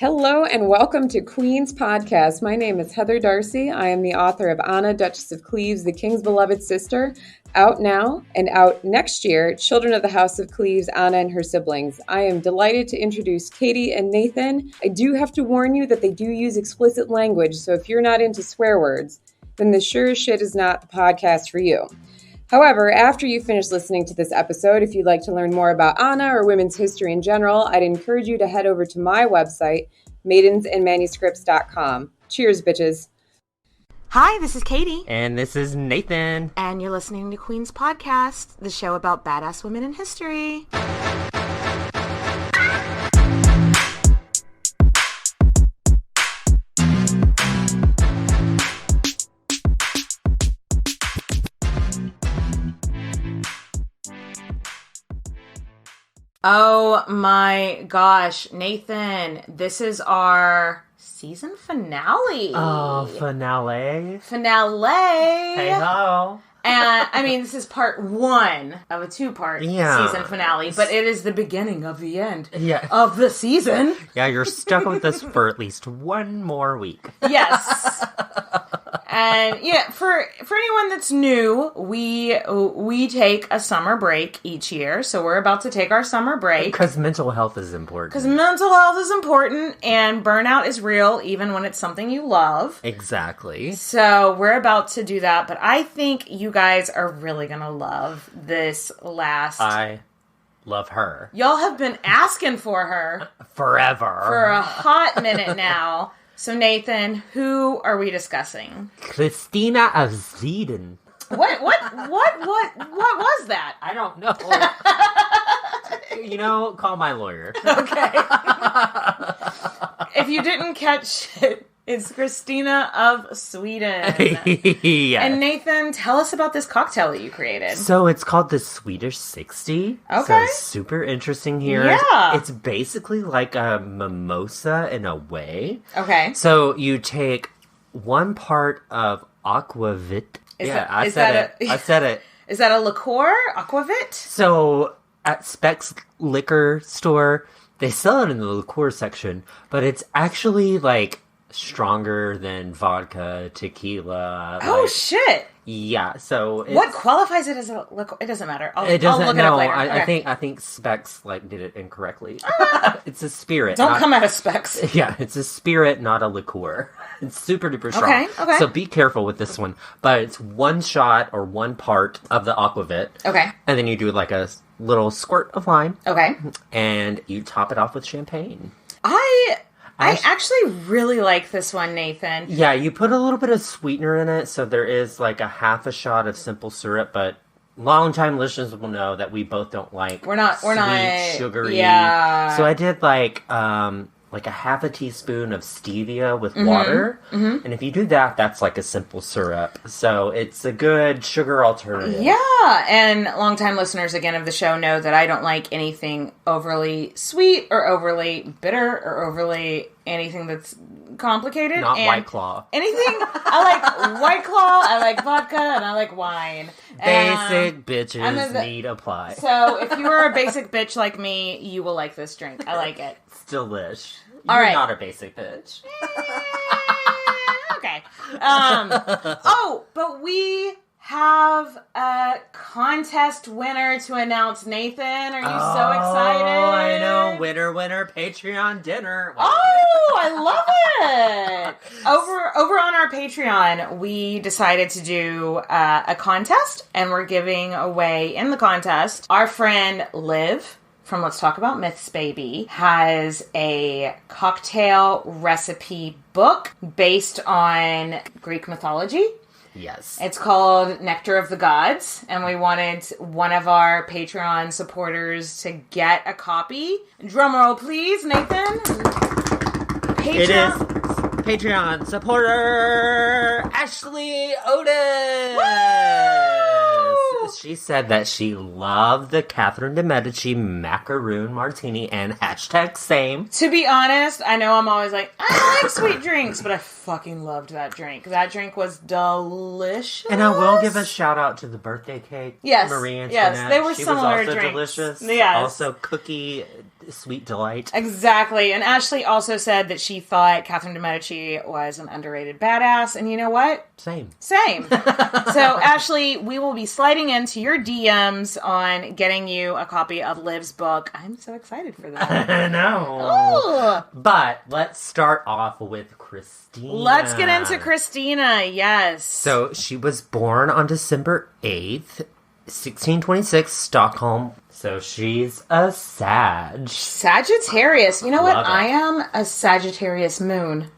Hello and welcome to Queen's Podcast. My name is Heather Darcy. I am the author of Anna, Duchess of Cleves, the King's Beloved Sister, out now and out next year, Children of the House of Cleves, Anna and Her Siblings. I am delighted to introduce Katie and Nathan. I do have to warn you that they do use explicit language, so if you're not into swear words, then this sure as shit is not the podcast for you. However, after you finish listening to this episode, if you'd like to learn more about Anna or women's history in general, I'd encourage you to head over to my website, maidensandmanuscripts.com. Cheers, bitches. Hi, this is Katie. And this is Nathan. And you're listening to Queen's Podcast, the show about badass women in history. Oh my gosh, Nathan, this is our season finale. Oh, finale. Hey-ho. And, I mean, this is part one of a two-part season finale, but it is the beginning of the end of the season. Yeah, you're stuck with us for at least one more week. Yes. And yeah, for anyone that's new, we take a summer break each year. So we're about to take our summer break. Because mental health is important. Because mental health is important, and burnout is real, even when it's something you love. Exactly. So we're about to do that, but I think you guys are really going to love this last... I love her. Y'all have been asking for her. Forever. For a hot minute now. So, Nathan, who are we discussing? Christina of Sweden. What was that? I don't know. Call my lawyer. Okay. If you didn't catch it, it's Christina of Sweden. Yeah. And Nathan, tell us about this cocktail that you created. So it's called the Swedish 60. Okay. So super interesting here. Yeah. It's basically like a mimosa in a way. Okay. So you take one part of aquavit. I said it. Is that a liqueur? Aquavit? So at Speck's liquor store, they sell it in the liqueur section, but it's actually like stronger than vodka, tequila. Oh, shit. Yeah, so what qualifies it as a liqueur? It doesn't matter. I'll look it up later. I think Specs did it incorrectly. It's a spirit. Don't come out of Specs. Yeah, it's a spirit, not a liqueur. It's super duper strong. Okay. So be careful with this one. But it's one shot or one part of the aquavit. Okay. And then you do like a little squirt of lime. Okay. And you top it off with champagne. I actually really like this one, Nathan. Yeah, you put a little bit of sweetener in it, so there is like a half a shot of simple syrup, but long-time listeners will know that we both don't like we're not sugary. Yeah. So I did like a half a teaspoon of stevia with water. Mm-hmm. And if you do that, that's like a simple syrup. So it's a good sugar alternative. Yeah. And longtime listeners, again, of the show know that I don't like anything overly sweet or overly bitter or overly anything that's complicated. Not White Claw. Anything. I like White Claw, I like vodka, and I like wine. Basic bitches need apply. So if you are a basic bitch like me, you will like this drink. I like it. It's delish. All You're right. not a basic bitch. Okay. But we have a contest winner to announce. Nathan, are you so excited? Oh, I know. Winner, Patreon dinner. Oh, I love it. Over on our Patreon, we decided to do a contest, and we're giving away in the contest. Our friend Liv from Let's Talk About Myths, Baby, has a cocktail recipe book based on Greek mythology. Yes. It's called Nectar of the Gods, and we wanted one of our Patreon supporters to get a copy. Drumroll, please, Nathan. It is Patreon supporter Ashley Otis. Woo! She said that she loved the Catherine de Medici macaroon martini and #same. To be honest, I know I'm always like, I like sweet drinks, but I fucking loved that drink. That drink was delicious. And I will give a shout out to the birthday cake. Yes. Marie Antoinette. Yes, they were she similar was also drinks. delicious. Yes. Also cookie sweet delight. Exactly. And Ashley also said that she thought Catherine de Medici was an underrated badass. And you know what? Same. So, Ashley, we will be sliding into your DMs on getting you a copy of Liv's book. I'm so excited for that. I know. Ooh. But let's start off with Christina. Let's get into Christina. Yes. So she was born on December 8th, 1626, Stockholm. So she's a Sagittarius. You know what? Love it. I am a Sagittarius moon.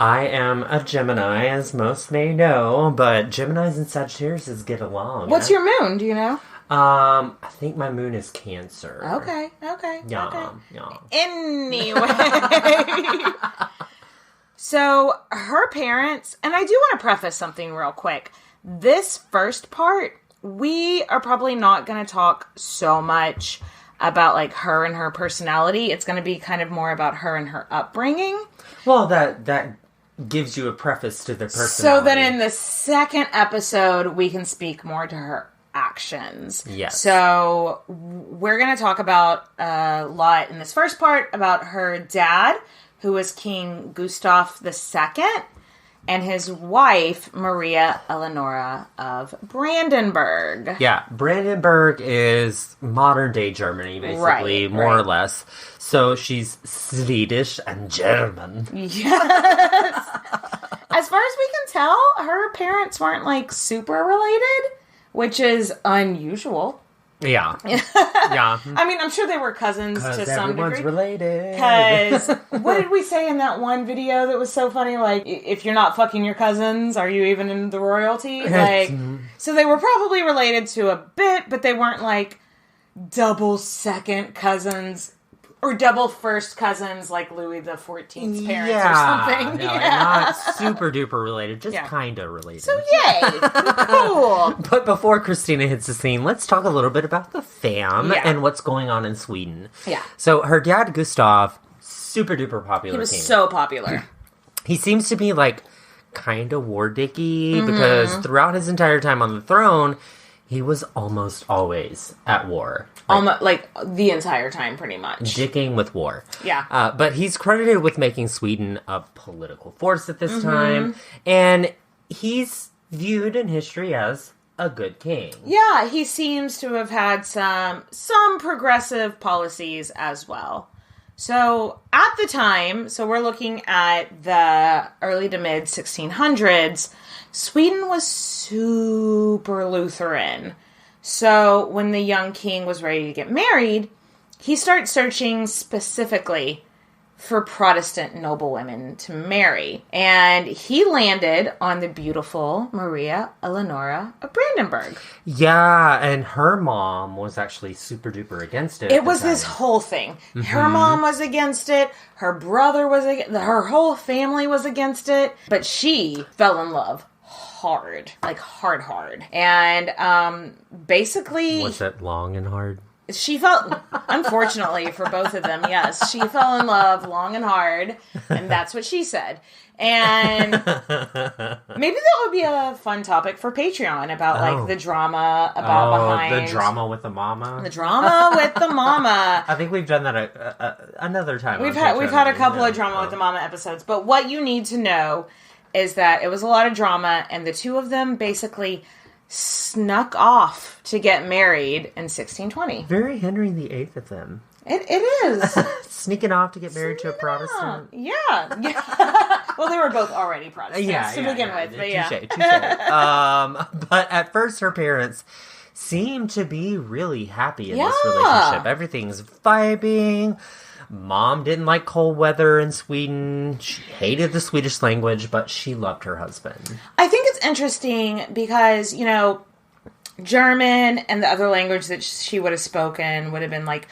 I am a Gemini, as most may know, but Geminis and Sagittariuses get along. What's your moon? Do you know? I think my moon is Cancer. Okay. Yum. Anyway. So her parents, and I do want to preface something real quick. This first part, we are probably not going to talk so much about like her and her personality. It's going to be kind of more about her and her upbringing. Well, that gives you a preface to their personality. So that in the second episode, we can speak more to her actions. Yes. So we're going to talk about a lot in this first part about her dad, who was King Gustav II, and his wife, Maria Eleonora of Brandenburg. Yeah, Brandenburg is modern-day Germany, basically, more or less. So she's Swedish and German. Yes! As far as we can tell, her parents weren't, like, super related, which is unusual. Yeah. Yeah. I mean, I'm sure they were cousins to some degree. Everyone's related. Because, what did we say in that one video that was so funny? Like, if you're not fucking your cousins, are you even in the royalty? Like, so they were probably related to a bit, but they weren't like double second cousins or double first cousins like Louis the 14th's parents or something. No, not super duper related, just kind of related. So yay! Cool! But before Christina hits the scene, let's talk a little bit about the fam and what's going on in Sweden. Yeah. So her dad, Gustav, super duper popular. He was so popular. He seems to be like kind of war dicky because throughout his entire time on the throne, he was almost always at war. Like the entire time, pretty much. Dicking with war. Yeah. But he's credited with making Sweden a political force at this time. And he's viewed in history as a good king. Yeah, he seems to have had some progressive policies as well. So, at the time, so we're looking at the early to mid 1600s, Sweden was super Lutheran. So, when the young king was ready to get married, he started searching specifically for Protestant noblewomen to marry. And he landed on the beautiful Maria Eleonora of Brandenburg. Yeah, and her mom was actually super duper against it. It was this whole thing. Her mom was against it. Her brother was against it. Her whole family was against it. But she fell in love hard. Like hard. And basically... Was it long and hard? She felt, unfortunately for both of them, yes, she fell in love long and hard, and that's what she said. And maybe that would be a fun topic for Patreon about like the drama behind the drama with the mama. The drama with the mama. I think we've done that another time. We've had a couple of drama with the mama episodes, but what you need to know is that it was a lot of drama, and the two of them basically snuck off to get married in 1620. Very Henry VIII of them. It is. Sneaking off to get married to a Protestant. Yeah. Well, they were both already Protestants to begin with. But Touché. But at first, her parents seem to be really happy in this relationship. Everything's vibing. Mom didn't like cold weather in Sweden. She hated the Swedish language, but she loved her husband. I think it's interesting because, you know, German and the other language that she would have spoken would have been like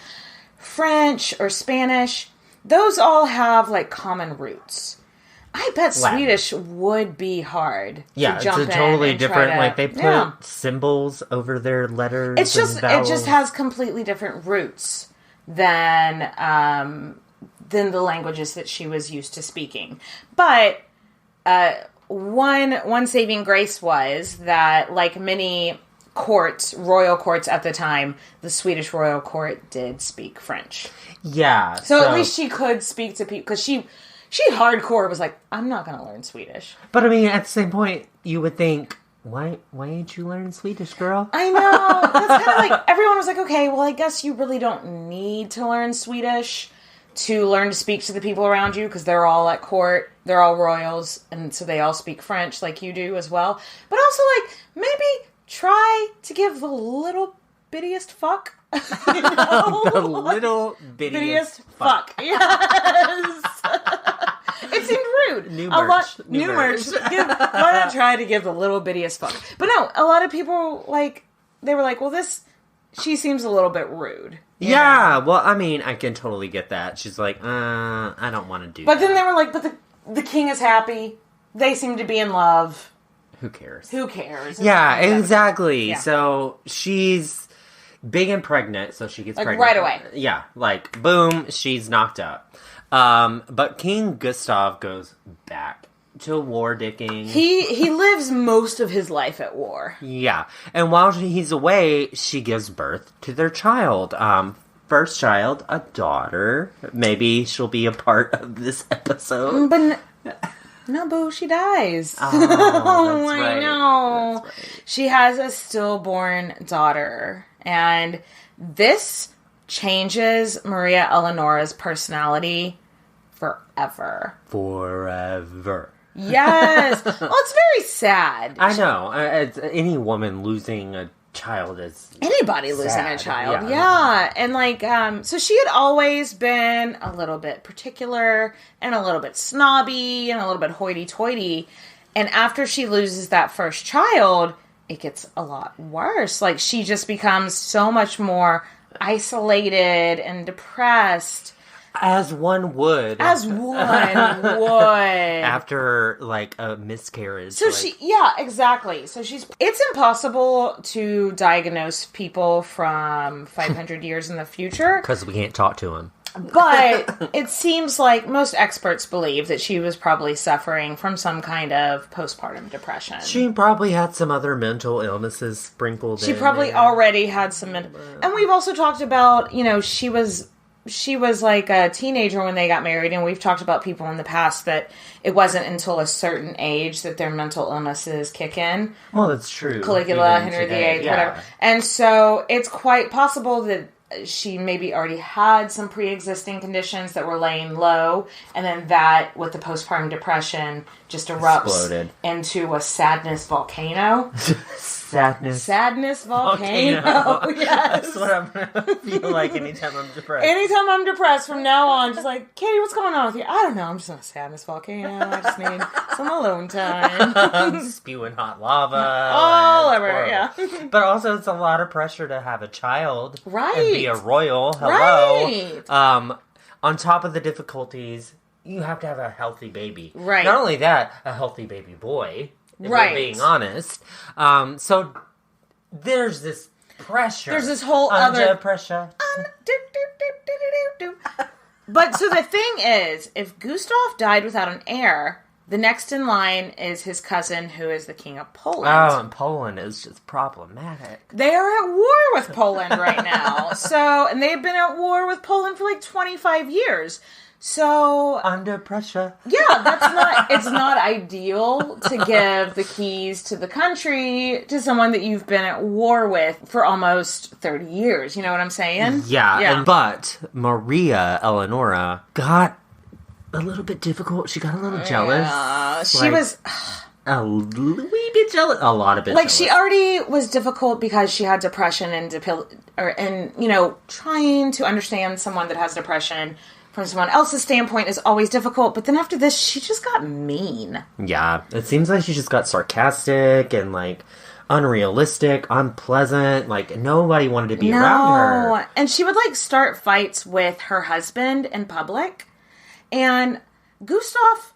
French or Spanish. Those all have like common roots. I bet Latin. Swedish would be hard. Yeah, to jump it's a totally in different. to, like they put symbols over their letters. It's just and vowels. it just has completely different roots than the languages that she was used to speaking. But one saving grace was that, like many royal courts at the time, the Swedish royal court did speak French. Yeah. So at least she could speak to people, because she hardcore was like, I'm not going to learn Swedish. But I mean, at the same point, you would think, why ain't you learning Swedish, girl? I know. That's kind of like, everyone was like, okay, well, I guess you really don't need to learn Swedish to learn to speak to the people around you, because they're all at court, they're all royals, and so they all speak French like you do as well. But also, like, maybe try to give the little bittiest fuck. You know? The little bittiest fuck. Yes. It seemed rude. New merch. New merch. Why not try to give the little bittiest fuck? But no, a lot of people, like, they were like, well, she seems a little bit rude. Yeah, well, I mean, I can totally get that. She's like, I don't want to do that. But then they were like, but the king is happy. They seem to be in love. Who cares? Yeah, exactly. Yeah. So she's big and pregnant, so she gets pregnant. Right away. Yeah, like, boom, she's knocked up. But King Gustav goes back to war dicking. He lives most of his life at war. Yeah. And while he's away, she gives birth to their child. First child, a daughter. Maybe she'll be a part of this episode. But no, boo, she dies. Oh, that's right. I know. That's right. She has a stillborn daughter. And this changes Maria Eleonora's personality forever. Yes. Well, it's very sad. I know. Any woman losing a child is anybody sad. Losing a child. Yeah. And like, so she had always been a little bit particular and a little bit snobby and a little bit hoity-toity. And after she loses that first child, it gets a lot worse. Like, she just becomes so much more isolated and depressed. As one would. After, like, a miscarriage. So exactly. So it's impossible to diagnose people from 500 years in the future. Because we can't talk to them. But it seems like most experts believe that she was probably suffering from some kind of postpartum depression. She probably had some other mental illnesses sprinkled in. She probably already had some and we've also talked about, she was like a teenager when they got married, and we've talked about people in the past that it wasn't until a certain age that their mental illnesses kick in. Well, that's true. Caligula, Henry VIII, whatever. And so it's quite possible that she maybe already had some pre-existing conditions that were laying low, and then that, with the postpartum depression, just erupts into a sadness volcano. Sadness volcano. Yes. That's what I'm gonna feel like anytime I'm depressed. Anytime I'm depressed from now on, just like, Katie, what's going on with you? I don't know. I'm just on a sadness volcano. I just need some alone time. Spewing hot lava. All over, yeah. But also, it's a lot of pressure to have a child. Right. And be a royal. Hello. Right. On top of the difficulties, you have to have a healthy baby. Right. Not only that, a healthy baby boy. If we're being honest. So there's this pressure. There's this whole other pressure. But so the thing is, if Gustav died without an heir, the next in line is his cousin, who is the king of Poland. Oh, and Poland is just problematic. They are at war with Poland right now. And they've been at war with Poland for like 25 years. So under pressure. Yeah, it's not ideal to give the keys to the country to someone that you've been at war with for almost 30 years. You know what I'm saying? Yeah. But Maria Eleonora got a little bit difficult. She got a little jealous. She was a wee bit jealous. A lot of bit jealous. She already was difficult because she had depression and trying to understand someone that has depression from someone else's standpoint is always difficult, but then after this, she just got mean. Yeah, it seems like she just got sarcastic and, like, unrealistic, unpleasant. Like, nobody wanted to be around her. And she would, like, start fights with her husband in public. And Gustav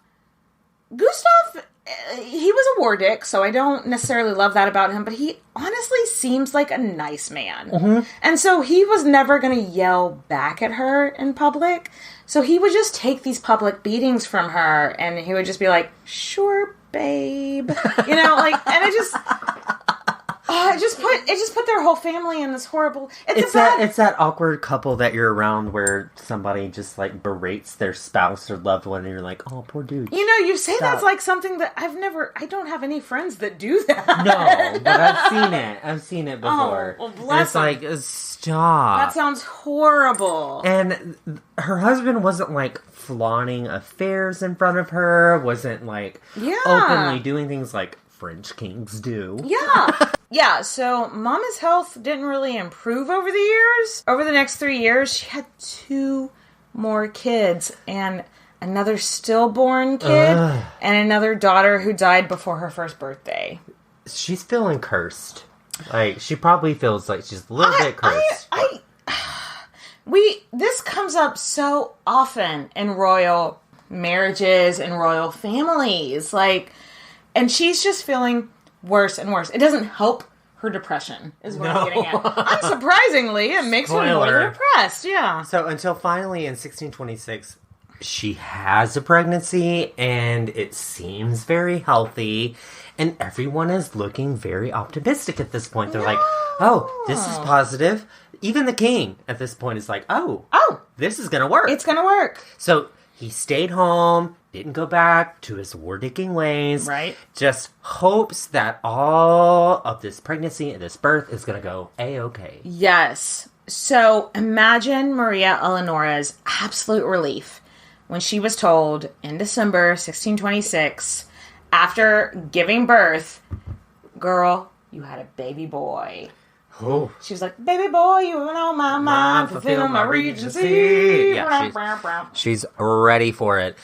he was a war dick, so I don't necessarily love that about him, but he honestly seems like a nice man. Mm-hmm. And so he was never going to yell back at her in public. So he would just take these public beatings from her, and he would just be like, sure, babe. You know, like, and it just put their whole family in this horrible. It's that awkward couple that you're around where somebody just like berates their spouse or loved one, and you're like, oh, poor dude. You know, you say that's like something that I don't have any friends that do that. No, but I've seen it before. Oh, well, bless and it's like, stop. That sounds horrible. And her husband wasn't like flaunting affairs in front of her, wasn't like openly doing things like French kings do. Yeah. Yeah, so Mama's health didn't really improve over the years. Over the next 3 years, she had 2 more kids and another stillborn kid and another daughter who died before her first birthday. She's feeling cursed. Like, she probably feels like she's a little bit cursed. This comes up so often in royal marriages and royal families. Like, and she's just feeling worse and worse. It doesn't help her depression, is what I'm getting at. Unsurprisingly, it makes her more depressed, yeah. So until finally in 1626, she has a pregnancy, and it seems very healthy, and everyone is looking very optimistic at this point. They're like, oh, this is positive. Even the king at this point is like, oh, this is going to work. It's going to work. So he stayed home, didn't go back to his war-dicking ways. Right. Just hopes that all of this pregnancy and this birth is going to go A-okay. Yes. So imagine Maria Eleonora's absolute relief when she was told in December 1626, after giving birth, girl, you had a baby boy. Oh. She was like, baby boy, you know my mind, fulfill my regency. Yeah, she's ready for it.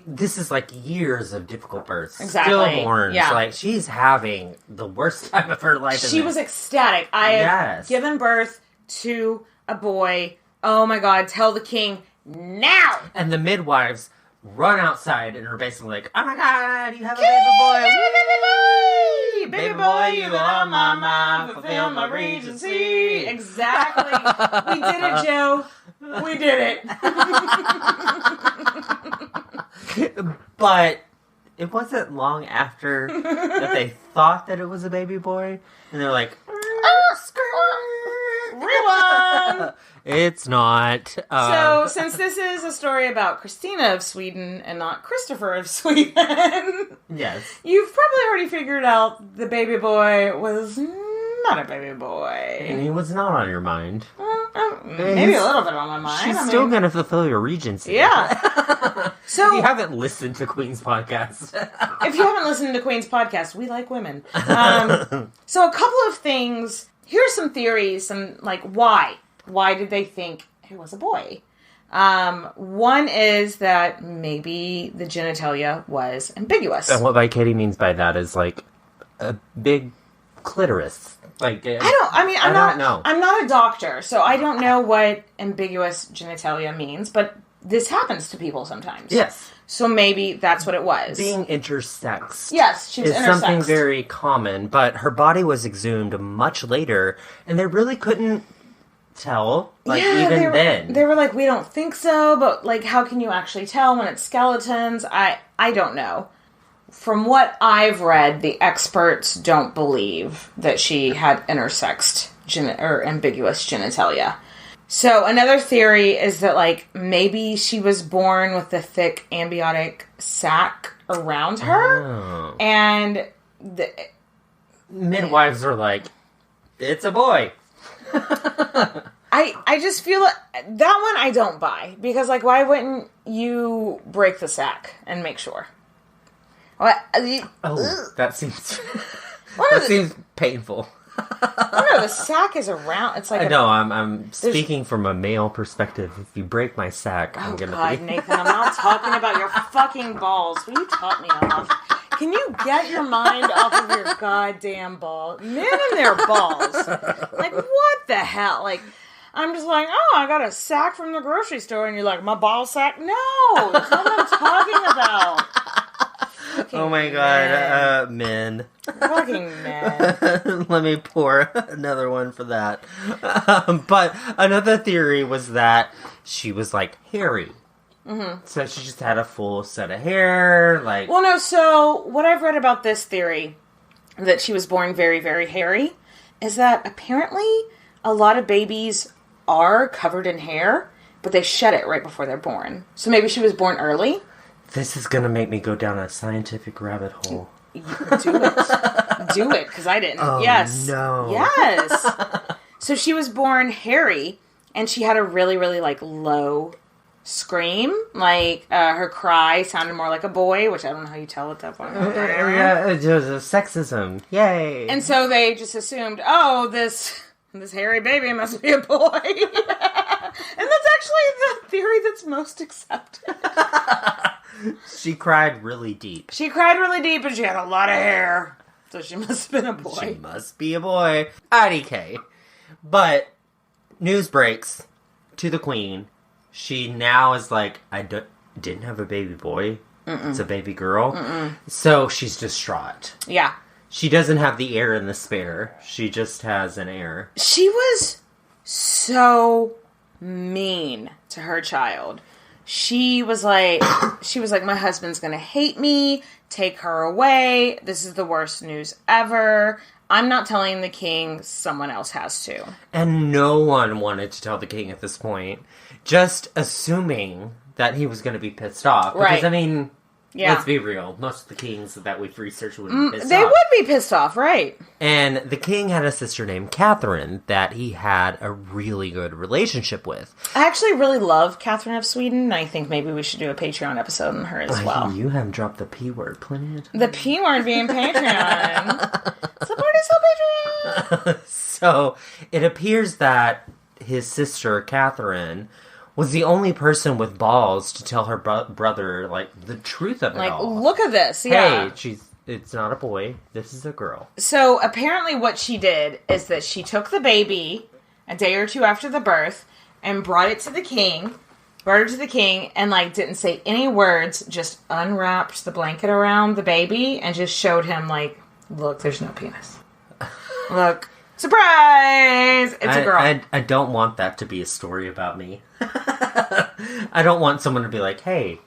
This is like years of difficult births. Exactly. Stillborns. Yeah. Like, she's having the worst time of her life. She was ecstatic. I have given birth to a boy. Oh my God, tell the king now. And the midwives run outside and are basically like, oh my God, you have a baby boy. Baby boy, you are my mind, fulfill my regency. Exactly. We did it, Joe. We did it. But it wasn't long after that they thought that it was a baby boy. And they're like, rewind. It's not. So, since this is a story about Christina of Sweden and not Christopher of Sweden, yes, you've probably already figured out the baby boy was not a baby boy. And he was not on your mind. Maybe a little bit on my mind. She's still going to fulfill your regency. Yeah. So if you haven't listened to Queen's podcast. If you haven't listened to Queen's podcast, we like women. So a couple of things. Here's some theories. Some, like, why? Why did they think it was a boy? One is that maybe the genitalia was ambiguous. And what Katie means by that is like a big clitoris. Like I'm not a doctor, so I don't know what ambiguous genitalia means, but this happens to people sometimes. Yes. So maybe that's what it was. Being intersexed. Yes, she was is intersexed. Something very common, but her body was exhumed much later, and they really couldn't tell, then. They were like, we don't think so, but like, how can you actually tell when it's skeletons? I don't know. From what I've read, the experts don't believe that she had intersexed or ambiguous genitalia. So another theory is that like maybe she was born with the thick amniotic sac around her, and the midwives are like, it's a boy. I just feel that one I don't buy, because like, why wouldn't you break the sac and make sure? That seems painful. Oh no, the sac is around. It's like I'm speaking from a male perspective. If you break my sac, I'm gonna. God, Nathan, I'm not talking about your fucking balls. Will you top me off? Can you get your mind off of your goddamn balls? Men and their balls. Like, what the hell? Like, I'm just like, oh, I got a sack from the grocery store, and you're like, my ball sack? No, that's not what I'm talking about. Fucking Oh my god, men. Fucking men. Let me pour another one for that. But another theory was that she was like hairy. Mm-hmm. So she just had a full set of hair, like... Well, no, so what I've read about this theory, that she was born very, very hairy, is that apparently a lot of babies are covered in hair, but they shed it right before they're born. So maybe she was born early. This is gonna make me go down a scientific rabbit hole. Do it. Do it, because I didn't. Oh, yes. no. Yes. So she was born hairy, and she had a really, really, low scream. Her cry sounded more like a boy, which I don't know how you tell at that point. Yeah, it was a sexism. Yay. And so they just assumed, oh, this hairy baby must be a boy. And that's actually the theory that's most accepted. She cried really deep. She cried really deep and she had a lot of hair. So she must have been a boy. She must be a boy. IDK. But news breaks to the queen. She now is like, didn't have a baby boy. Mm-mm. It's a baby girl. Mm-mm. So she's distraught. Yeah. She doesn't have the heir in the spare. She just has an heir. She was so mean to her child. She was like, my husband's gonna hate me. Take her away. This is the worst news ever. I'm not telling the king. Someone else has to. And no one wanted to tell the king at this point. Just assuming that he was going to be pissed off. Because, right. I mean, yeah. Let's be real. Most of the kings that we've researched would be pissed off. They would be pissed off, right. And the king had a sister named Catherine that he had a really good relationship with. I actually really love Christina of Sweden. I think maybe we should do a Patreon episode on her as well. You haven't dropped the P word plenty of times. The P word being Patreon. Support us on Patreon. So, it appears that his sister, Catherine, was the only person with balls to tell her brother, the truth of it all. Look at this, yeah. Hey, it's not a boy, this is a girl. So, apparently what she did is that she took the baby a day or two after the birth and brought her to the king, and, didn't say any words, just unwrapped the blanket around the baby and just showed him, look, there's no penis. Look. Surprise! It's a girl. I don't want that to be a story about me. I don't want someone to be like, hey,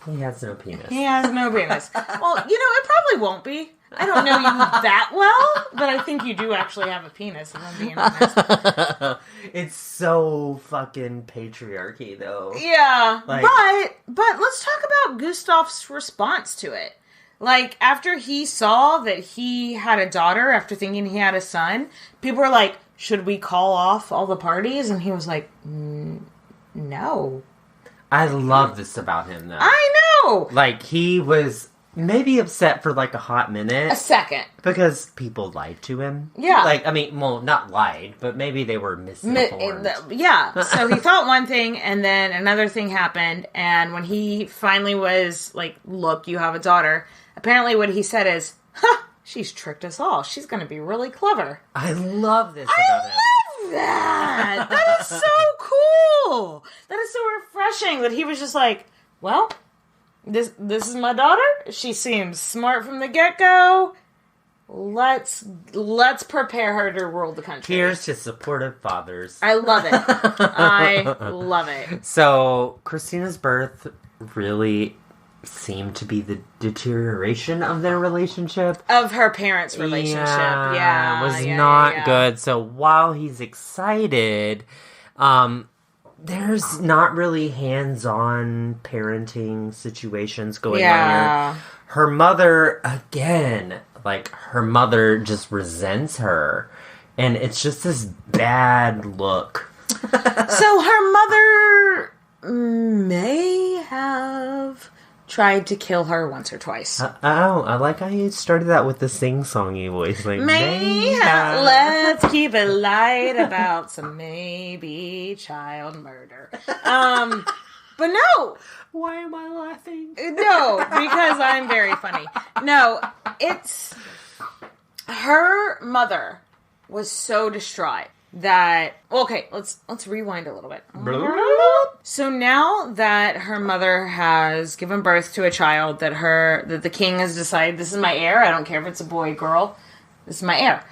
he has no penis. He has no penis. Well, it probably won't be. I don't know you that well, but I think you do actually have a penis, if I'm being honest. It's so fucking patriarchy, though. Yeah, but let's talk about Gustav's response to it. After he saw that he had a daughter after thinking he had a son, people were like, should we call off all the parties? And he was like, no. I love this about him, though. I know! He was maybe upset for, a hot minute. A second. Because people lied to him. Yeah. Not lied, but maybe they were misinformed. Yeah. So he thought one thing, and then another thing happened, and when he finally was look, you have a daughter... Apparently what he said is, she's tricked us all. She's going to be really clever. I love this about him. I love that. That is so cool. That is so refreshing that he was just like, well, this is my daughter. She seems smart from the get-go. Let's prepare her to rule the country. Here's to supportive fathers. I love it. I love it. So, Christina's birth really seemed to be the deterioration of their relationship. Of her parents' relationship. Yeah. It was not good. So while he's excited, there's not really hands-on parenting situations going on here. Her mother, again, her mother just resents her. And it's just this bad look. So her mother may have... tried to kill her once or twice. I like how you started that with the sing-songy voice. Let's keep it light about some maybe child murder. But no! Why am I laughing? No, because I'm very funny. No, it's... Her mother was so distraught that... Okay, let's rewind a little bit. So now that her mother has given birth to a child, that the king has decided, this is my heir, I don't care if it's a boy, girl, this is my heir.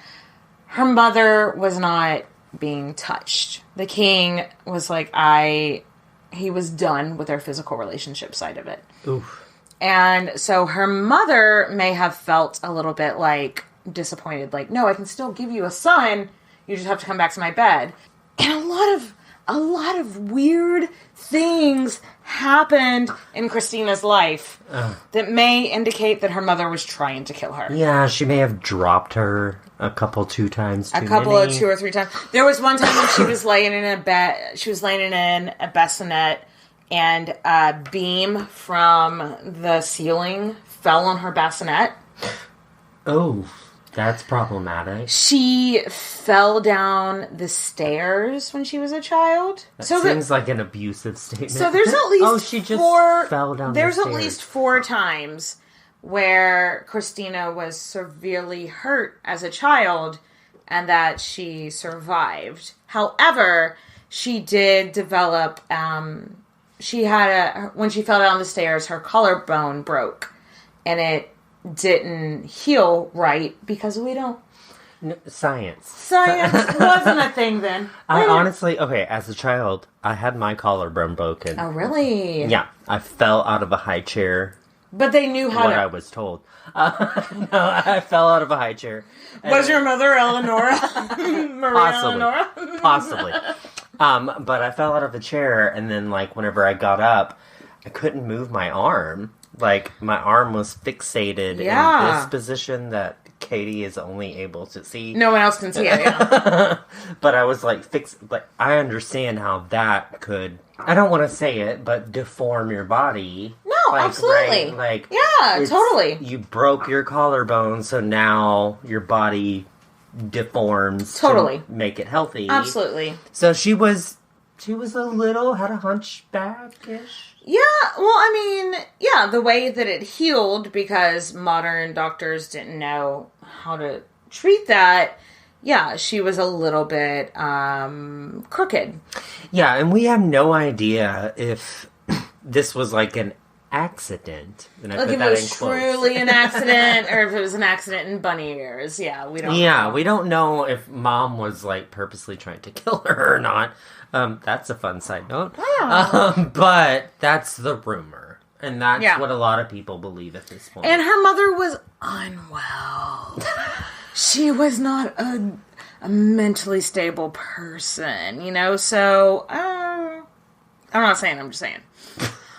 Her mother was not being touched. The king was like, he was done with their physical relationship side of it. Oof. And so her mother may have felt a little bit like disappointed, like, no, I can still give you a son, you just have to come back to my bed. And a lot of weird things happened in Christina's life that may indicate that her mother was trying to kill her. Yeah, she may have dropped her two times. Two or three times. There was one time when she was laying in a bed. She was laying in a bassinet, and a beam from the ceiling fell on her bassinet. Oh, that's problematic. She fell down the stairs when she was a child. That seems like an abusive statement. So there's at least she just fell down the stairs. There's at least 4 times where Christina was severely hurt as a child and that she survived. However, she did develop, when she fell down the stairs, her collarbone broke and it didn't heal right because we don't... Science wasn't a thing then. I honestly, as a child, I had my collarbone broken. Oh, really? Yeah, I fell out of a high chair. But they knew how I was told. No, I fell out of a high chair. Was your mother Eleonora? Eleonora? Possibly. But I fell out of a chair, and then, whenever I got up, I couldn't move my arm. My arm was fixated in this position that Katie is only able to see. No one else can see it, yeah. But I was, fixed. I understand how that could, I don't want to say it, but deform your body. No, absolutely. Right? Yeah, totally. You broke your collarbone, so now your body deforms to make it healthy. Absolutely. So she was had a hunchback-ish. Yeah, well, the way that it healed, because modern doctors didn't know how to treat that, she was a little bit crooked. Yeah, and we have no idea if this was an accident. And if it was truly an accident, or if it was an accident in bunny ears. Yeah, we don't know. Yeah, we don't know if Mom was, purposely trying to kill her or not. That's a fun side note. Yeah. But that's the rumor. And that's what a lot of people believe at this point. And her mother was unwell. She was not a mentally stable person, so... I'm not saying, I'm just saying.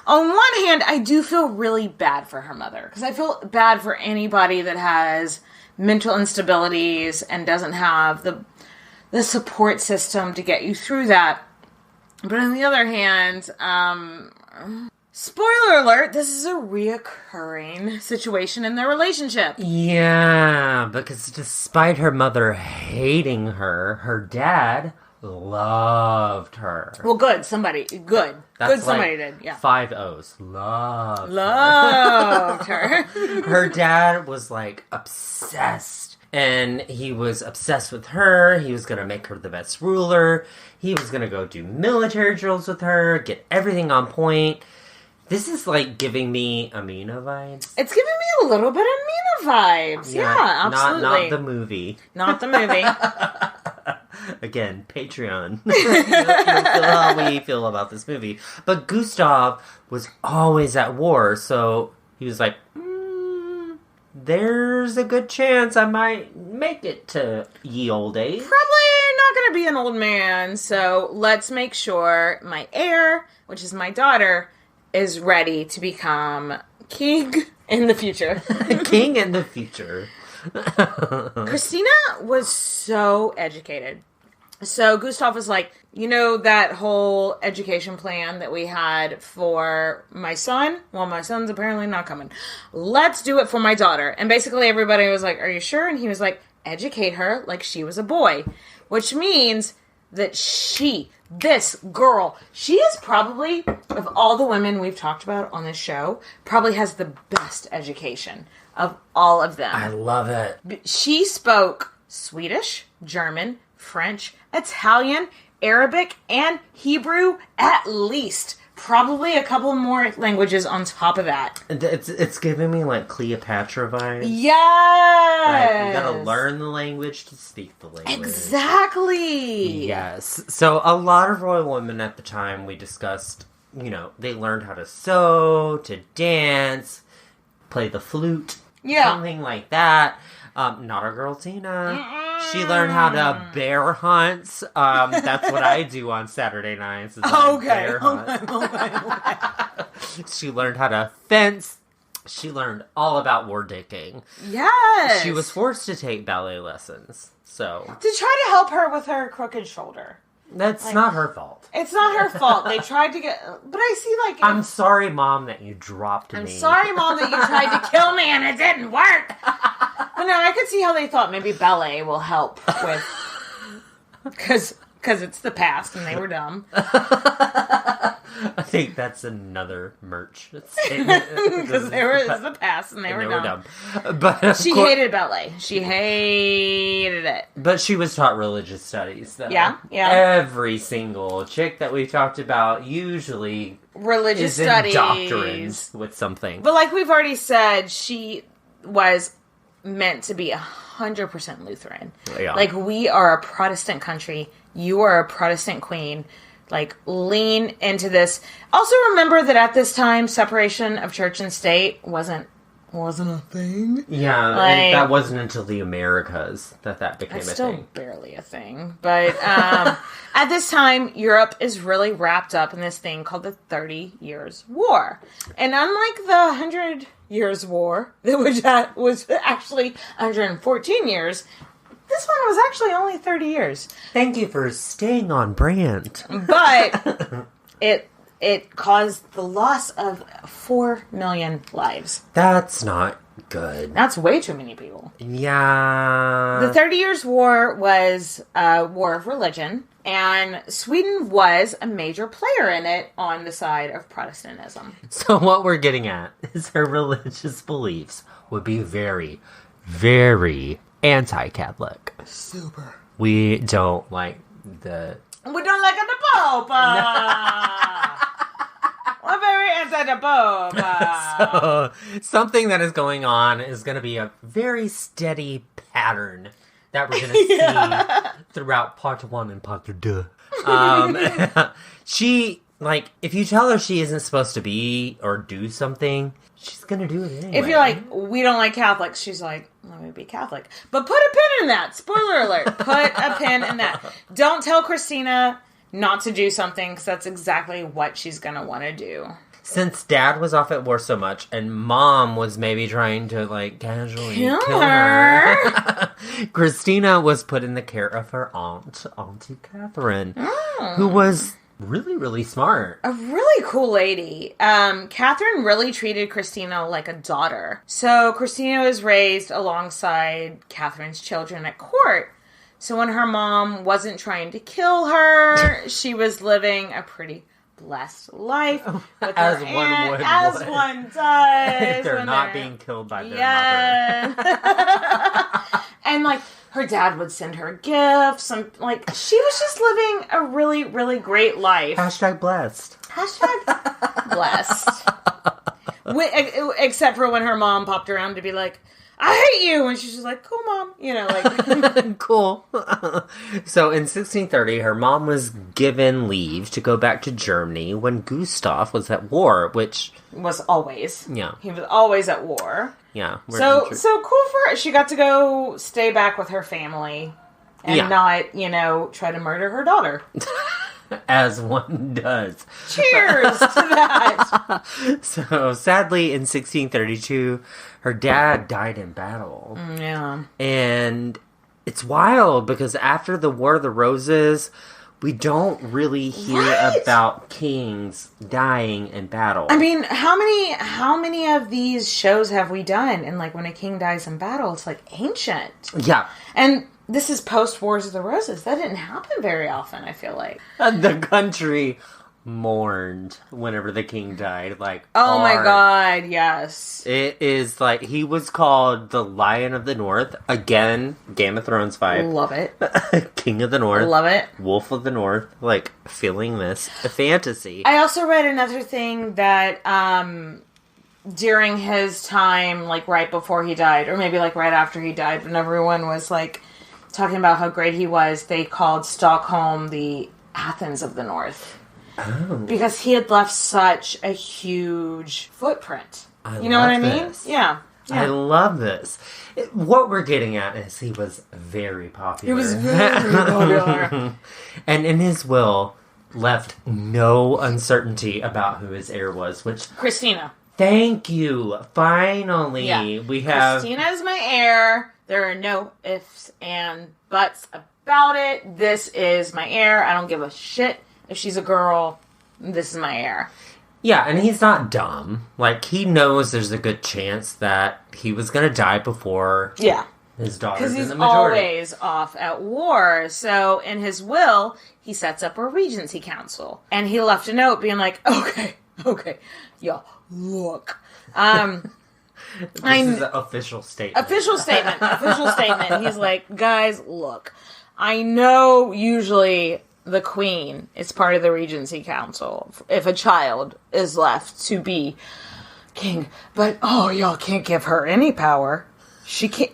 On one hand, I do feel really bad for her mother. Because I feel bad for anybody that has mental instabilities and doesn't have the support system to get you through that. But on the other hand, spoiler alert, this is a reoccurring situation in their relationship. Yeah, because despite her mother hating her, her dad loved her. Well, good. Somebody did. Yeah. 5 O's. Loved her. Her dad was obsessed. And he was obsessed with her. He was going to make her the best ruler. He was going to go do military drills with her, get everything on point. This is giving me Amina vibes. It's giving me a little bit of Amina vibes. Yeah, absolutely. Not the movie. Not the movie. Again, Patreon. You'll feel how we feel about this movie. But Gustav was always at war, so he was like... there's a good chance I might make it to ye old age. Probably not going to be an old man, so let's make sure my heir, which is my daughter, is ready to become king in the future. King in the future. Christina was so educated. So Gustav was like, that whole education plan that we had for my son? Well, my son's apparently not coming. Let's do it for my daughter. And basically everybody was like, are you sure? And he was like, educate her like she was a boy. Which means that this girl, she is probably, of all the women we've talked about on this show, probably has the best education of all of them. I love it. She spoke Swedish, German, French, Italian, Arabic, and Hebrew at least. Probably a couple more languages on top of that. It's giving me like Cleopatra vibes. Yes! Right? You gotta learn the language to speak the language. Exactly! Yes. So a lot of royal women at the time, we discussed, they learned how to sew, to dance, play the flute, something like that. Not our girl Tina. She learned how to bear hunt. That's what I do on Saturday nights. Bear hunt. Okay. She learned how to fence. She learned all about war dicking. Yes. She was forced to take ballet lessons. So to try to help her with her crooked shoulder. That's not her fault. It's not her fault. They tried to get... But I see, I'm sorry, Mom, that you dropped me. I'm sorry, Mom, that you tried to kill me and it didn't work. But no, I could see how they thought maybe ballet will help with... Because it's the past and they were dumb. I think that's another merch statement. Because it's the past and they were dumb. But she hated ballet. She hated it. But she was taught religious studies, though. Yeah. Every single chick that we've talked about usually religious is studies indoctrined with something. But like we've already said, she was meant to be 100% Lutheran. Yeah. Like, we are a Protestant country. You are a Protestant queen. Like, lean into this. Also remember that at this time, separation of church and state wasn't a thing. Yeah, that wasn't until the Americas that became a thing. It's still barely a thing. But at this time, Europe is really wrapped up in this thing called the 30 Years' War. And unlike the 100 Years' War, which was actually 114 years... This one was actually only 30 years. Thank you for staying on brand. But it caused the loss of 4 million lives. That's not good. That's way too many people. Yeah. The 30 Years' War was a war of religion, and Sweden was a major player in it on the side of Protestantism. So what we're getting at is her religious beliefs would be very, very anti-Catholic. Super. We don't like the... We don't like the Pope. We're very anti the Pope. So, something that is going on is going to be a very steady pattern that we're going to see throughout part 1 and part 2. She, if you tell her she isn't supposed to be or do something, she's going to do it anyway. If you're like, we don't like Catholics, she's like, let me be Catholic. But put a pin in that. Spoiler alert. Put a pin in that. Don't tell Christina not to do something, because that's exactly what she's going to want to do. Since Dad was off at war so much, and Mom was maybe trying to, casually kill her, Christina was put in the care of her Auntie Catherine, who was really, really smart. A really cool lady. Catherine really treated Christina like a daughter. So Christina was raised alongside Catherine's children at court. So when her mom wasn't trying to kill her, she was living a pretty blessed life with as her one aunt, would. As one does. They're not being killed by their mother. And her dad would send her gifts, and she was just living a really, really great life. Hashtag blessed. Hashtag blessed. Except for when her mom popped around to be like, I hate you! And she's just like, cool, Mom. Cool. So in 1630, her mom was given leave to go back to Germany when Gustav was at war, which... was always. Yeah. He was always at war. Yeah. So cool for her. She got to go stay back with her family and not, try to murder her daughter. As one does. Cheers to that. So, sadly, in 1632, her dad died in battle. Yeah. And it's wild because after the War of the Roses, we don't really hear about kings dying in battle. I mean, how many of these shows have we done? And when a king dies in battle, it's ancient. Yeah. And this is post Wars of the Roses. That didn't happen very often, I feel like. The country mourned whenever the king died. Like, oh hard. my god, yes. It is like, he was called the Lion of the North. Again, Game of Thrones vibe. Love it. King of the North. Love it. Wolf of the North. Like, feeling this fantasy. I also read another thing that, during his time, like, right before he died, or maybe, like, right after he died, when everyone was, like, talking about how great he was, they called Stockholm the Athens of the North. Oh. Because he had left such a huge footprint. You know what I mean? Yeah. I love this. What we're getting at is he was very popular. He was very popular. And in his will, left no uncertainty about who his heir was, which... Christina. Thank you. Finally, we have... Christina is my heir. There are no ifs and buts about it. This is my heir. I don't give a shit if she's a girl. This is my heir. Yeah, and he's not dumb. Like, he knows there's a good chance that he was going to die before his daughter's in the majority. Because he's always off at war. So, in his will, he sets up a regency council. And he left a note being like, okay, y'all, look. This is an official statement. Official statement. He's like, guys, look. I know usually the queen is part of the regency council if a child is left to be king. But, y'all can't give her any power. She can't,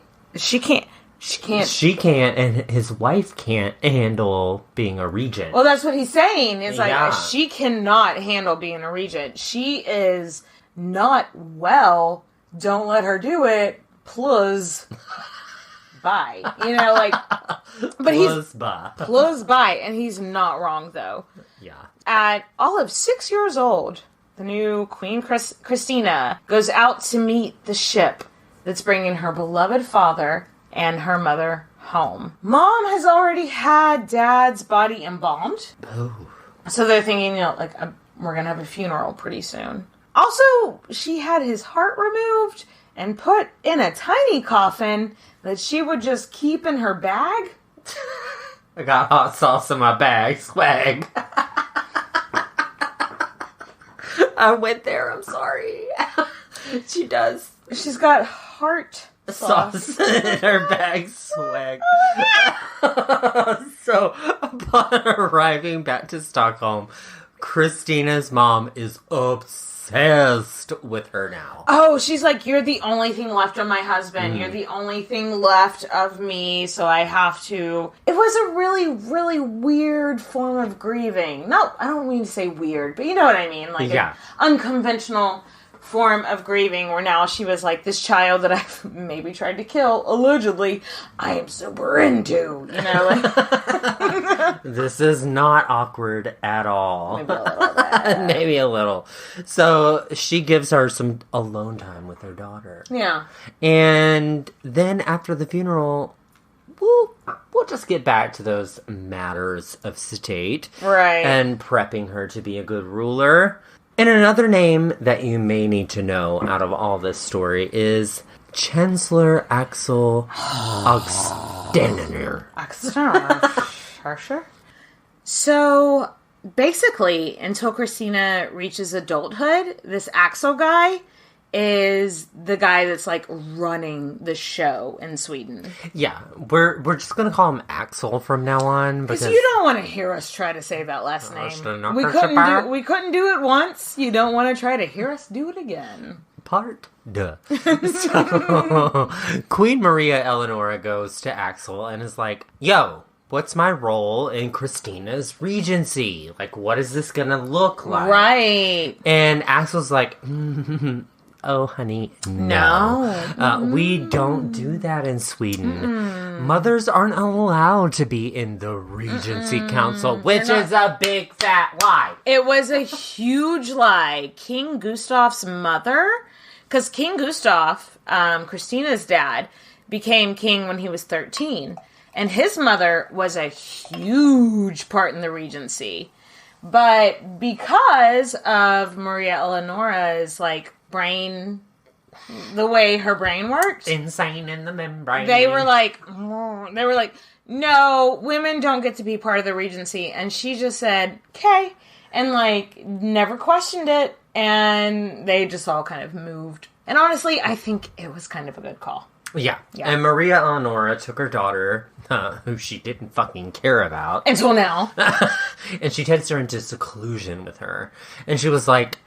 and his wife can't handle being a regent. Well, that's what he's saying. It's like, she cannot handle being a regent. She is not well. Don't let her do it. Plus, bye. You know, like, but plus bye. And he's not wrong, though. Yeah. At all of 6 years old, the new Queen Christina goes out to meet the ship that's bringing her beloved father and her mother home. Mom has already had Dad's body embalmed. Oh. So they're thinking, we're going to have a funeral pretty soon. Also, she had his heart removed and put in a tiny coffin that she would just keep in her bag. I got hot sauce in my bag. Swag. I went there. I'm sorry. She does. She's got heart sauce in her bag. Swag. So, upon arriving back to Stockholm, Christina's mom is obsessed with her now. Oh, she's like, you're the only thing left of my husband. You're the only thing left of me, so I have to... It was a really, really weird form of grieving. No, I don't mean to say weird, but you know what I mean. Like an unconventional form of grieving where now she was like, this child that I've maybe tried to kill, allegedly, I am super into, like... This is not awkward at all. Maybe a little bit. Maybe a little. So she gives her some alone time with her daughter. Yeah. And then after the funeral, we'll just get back to those matters of state. Right. And prepping her to be a good ruler. And another name that you may need to know out of all this story is Chancellor Axel Oxenstierna. Sure. So, basically, until Christina reaches adulthood, this Axel guy is the guy that's, like, running the show in Sweden. Yeah, we're just gonna call him Axel from now on. Because you don't want to hear us try to say that last name. We couldn't do it once. You don't want to try to hear us do it again. Part duh. So, Queen Maria Eleonora goes to Axel and is like, yo, what's my role in Christina's regency? Like, what is this gonna look like? Right. And Axel's like, oh, honey, no. We don't do that in Sweden. Mothers aren't allowed to be in the Regency Council, which is a big fat lie. It was a huge lie. King Gustav's mother, because King Gustav, Christina's dad, became king when he was 13. And his mother was a huge part in the Regency. But because of Maria Eleonora's, like, brain, the way her brain worked, insane in the membrane, they were like, no, women don't get to be part of the Regency. And she just said, okay. and, like, never questioned it, and they just all kind of moved. And honestly, I think it was kind of a good call. Yeah. And Maria Eleonora took her daughter, who she didn't fucking care about. Until now. And she takes her into seclusion with her. And she was like,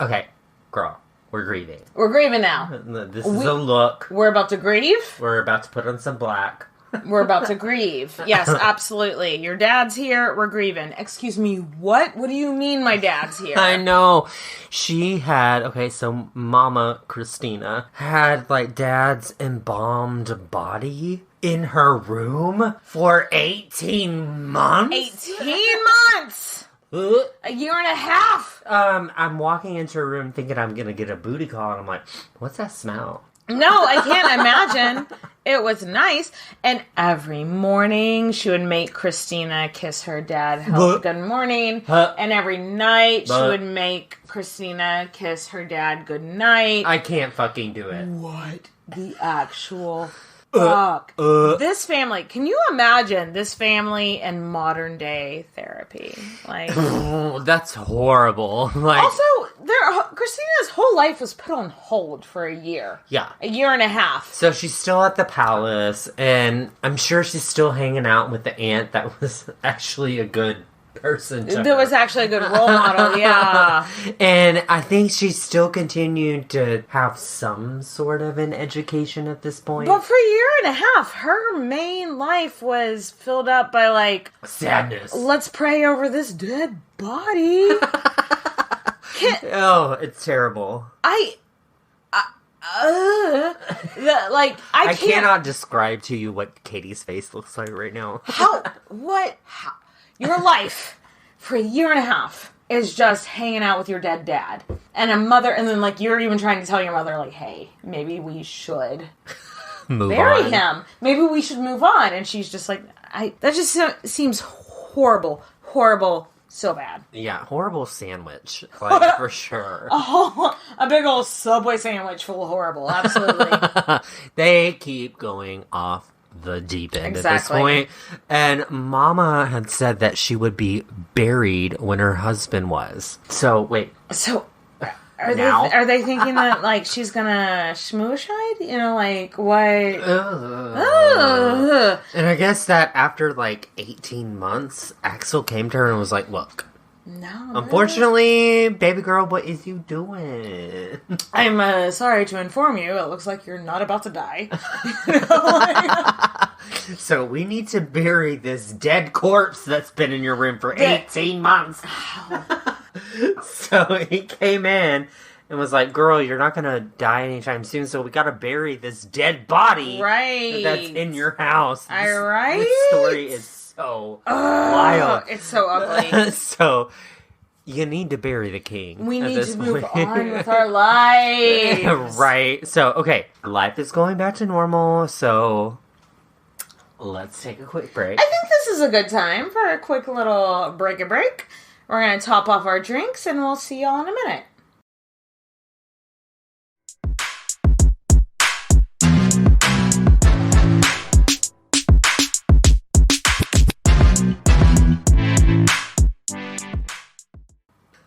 okay, girl, we're grieving. We're grieving now. This is a look. We're about to grieve. We're about to put on some black. We're about to grieve. Yes, absolutely. Your dad's here. We're grieving. Excuse me, what? What do you mean my dad's here? I know. She had, so Mama Christina had, like, Dad's embalmed body in her room for 18 months? 18 months! A year and a half! I'm walking into her room thinking I'm gonna get a booty call, and I'm like, what's that smell? No, I can't imagine. It was nice. And every morning, she would make Christina kiss her dad, good morning. And every night, she would make Christina kiss her dad good night. I can't fucking do it. What the actual fuck? This family, can you imagine this family in modern day therapy? Like, that's horrible. Like, also, Christina's whole life was put on hold for a year. Yeah. A year and a half. So she's still at the palace, and I'm sure she's still hanging out with the aunt that was actually a good person to That her. was actually a good role model, yeah. And I think she's still continued to have some sort of an education at this point. But for a year and a half, her main life was filled up by, like, sadness. Let's pray over this dead body. Oh, it's terrible. I cannot describe to you what Katie's face looks like right now. How? Your life for a year and a half is just hanging out with your dead dad and a mother, and then, like, you're even trying to tell your mother, like, hey, maybe we should bury him. Maybe we should move on. And she's just like, that just seems horrible, so bad. Yeah, horrible sandwich, like, for sure. Oh, a big old Subway sandwich full of horrible, absolutely. They keep going off the deep end at this point. And Mama had said that she would be buried when her husband was. So, wait. So, are they thinking that, like, she's gonna schmooshide? You know, like, what? And I guess that after, like, 18 months, Axel came to her and was like, look. No. Unfortunately, baby girl, what is you doing? I'm sorry to inform you, it looks like you're not about to die. So we need to bury this dead corpse that's been in your room for 18 months. So he came in and was like, girl, you're not going to die anytime soon, so we got to bury this dead body that's in your house. This story is so wild. It's so ugly. So, you need to bury the king. We need to move on with our lives. Right. So, okay. Life is going back to normal, so let's take a quick break. I think this is a good time for a quick little break. We're going to top off our drinks, and we'll see y'all in a minute.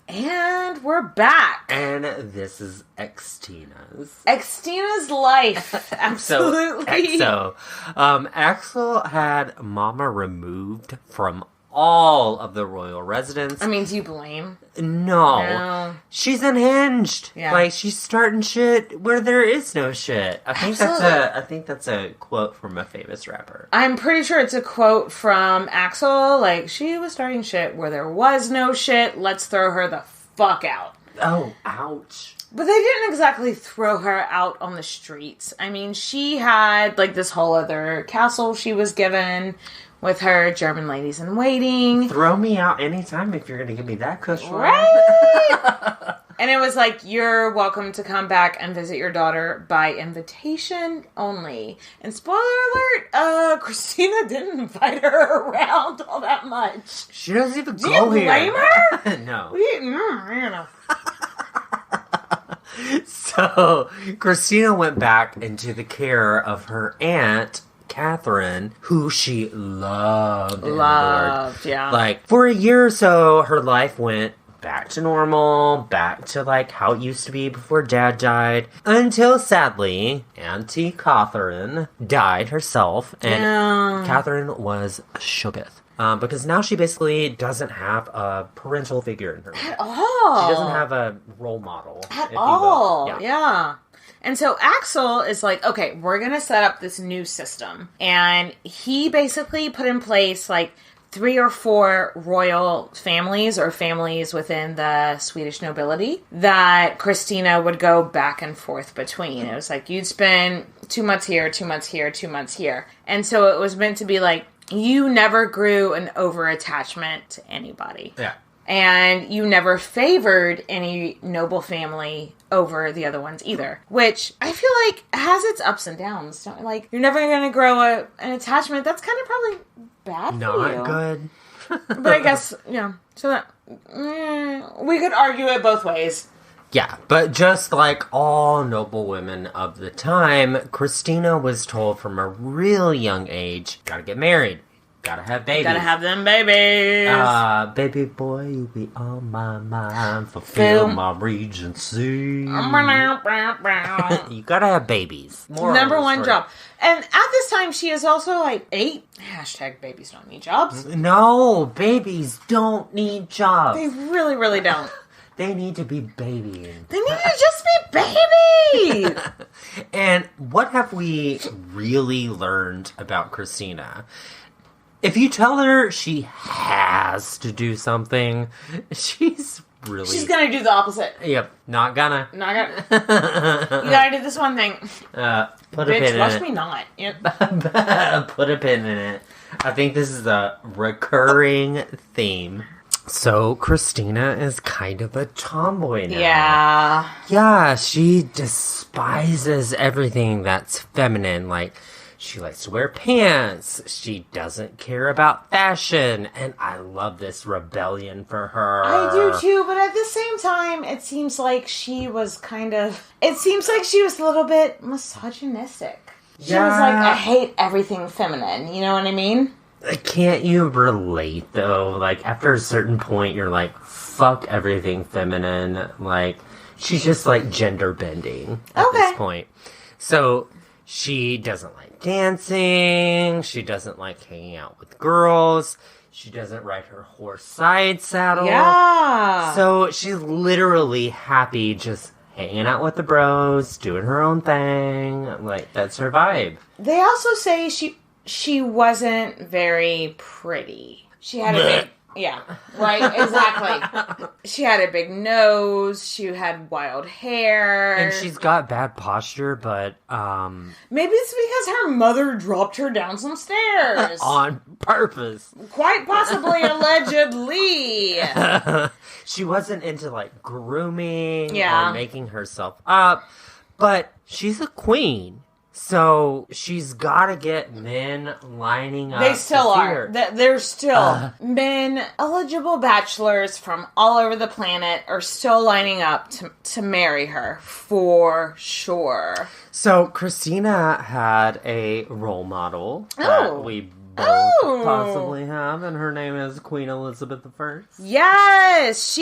And we're back. And this is Xtina's life. Absolutely. Axel had Mama removed from all of the royal residence. I mean, do you blame? No. She's unhinged. Yeah. Like, she's starting shit where there is no shit. I think that's a quote from a famous rapper. I'm pretty sure it's a quote from Axel. Like, she was starting shit where there was no shit. Let's throw her the fuck out. Oh, ouch. But they didn't exactly throw her out on the streets. I mean, she had, like, this whole other castle she was given with her German ladies in waiting. Throw me out anytime if you're going to give me that cushion. Right? And it was like, you're welcome to come back and visit your daughter by invitation only. And spoiler alert, Christina didn't invite her around all that much. She doesn't even Do go you here. blame her? No. You know. So, Christina went back into the care of her aunt, Catherine, who she loved. Loved, yeah. Like, for a year or so, her life went back to normal, back to, like, how it used to be before Dad died. Until, sadly, Auntie Catherine died herself, and Catherine was shooketh. Because now she basically doesn't have a parental figure in her life. At all. She doesn't have a role model. At all. Yeah. And so Axel is like, okay, we're going to set up this new system. And he basically put in place, like, 3 or 4 royal families or families within the Swedish nobility that Christina would go back and forth between. It was like, you'd spend 2 months here, 2 months here, 2 months here. And so it was meant to be like, you never grew an over-attachment to anybody. Yeah. And you never favored any noble family over the other ones either. Which I feel like has its ups and downs. Like, you're never going to grow an attachment. That's kind of probably bad for you. Not good. But I guess, so that, we could argue it both ways. Yeah, but just like all noble women of the time, Christina was told from a real young age, gotta get married, gotta have babies. Gotta have them babies. Baby boy, you be on my mind, fulfill my regency. You gotta have babies. Number one job. And at this time, she is also like 8. #babies don't need jobs. No, babies don't need jobs. They really, really don't. They need to be babying. They need to just be babies! And what have we really learned about Christina? If you tell her she has to do something, she's gonna do the opposite. Yep, not gonna. You gotta do this one thing. Put a Bitch, pin in watch it. me not. Yep. Put a pin in it. I think this is a recurring theme. So, Christina is kind of a tomboy now. Yeah. Yeah, she despises everything that's feminine. Like, she likes to wear pants. She doesn't care about fashion. And I love this rebellion for her. I do too, but at the same time, it seems like she was a little bit misogynistic. She was like, I hate everything feminine. You know what I mean? Can't you relate, though? Like, after a certain point, you're like, fuck everything feminine. Like, she's just, like, gender bending at this point. So, she doesn't like dancing. She doesn't like hanging out with girls. She doesn't ride her horse side saddle. Yeah. So, she's literally happy just hanging out with the bros, doing her own thing. Like, that's her vibe. They also say she wasn't very pretty. She had a big... Yeah, right, exactly. She had a big nose, she had wild hair. And she's got bad posture, but, maybe it's because her mother dropped her down some stairs. on purpose. Quite possibly, allegedly. She wasn't into, like, grooming or making herself up, but she's a queen. So, she's gotta get men lining up. They still are. There's still men, eligible bachelors from all over the planet are still lining up to marry her, for sure. So, Christina had a role model that we both possibly have, and her name is Queen Elizabeth I. Yes!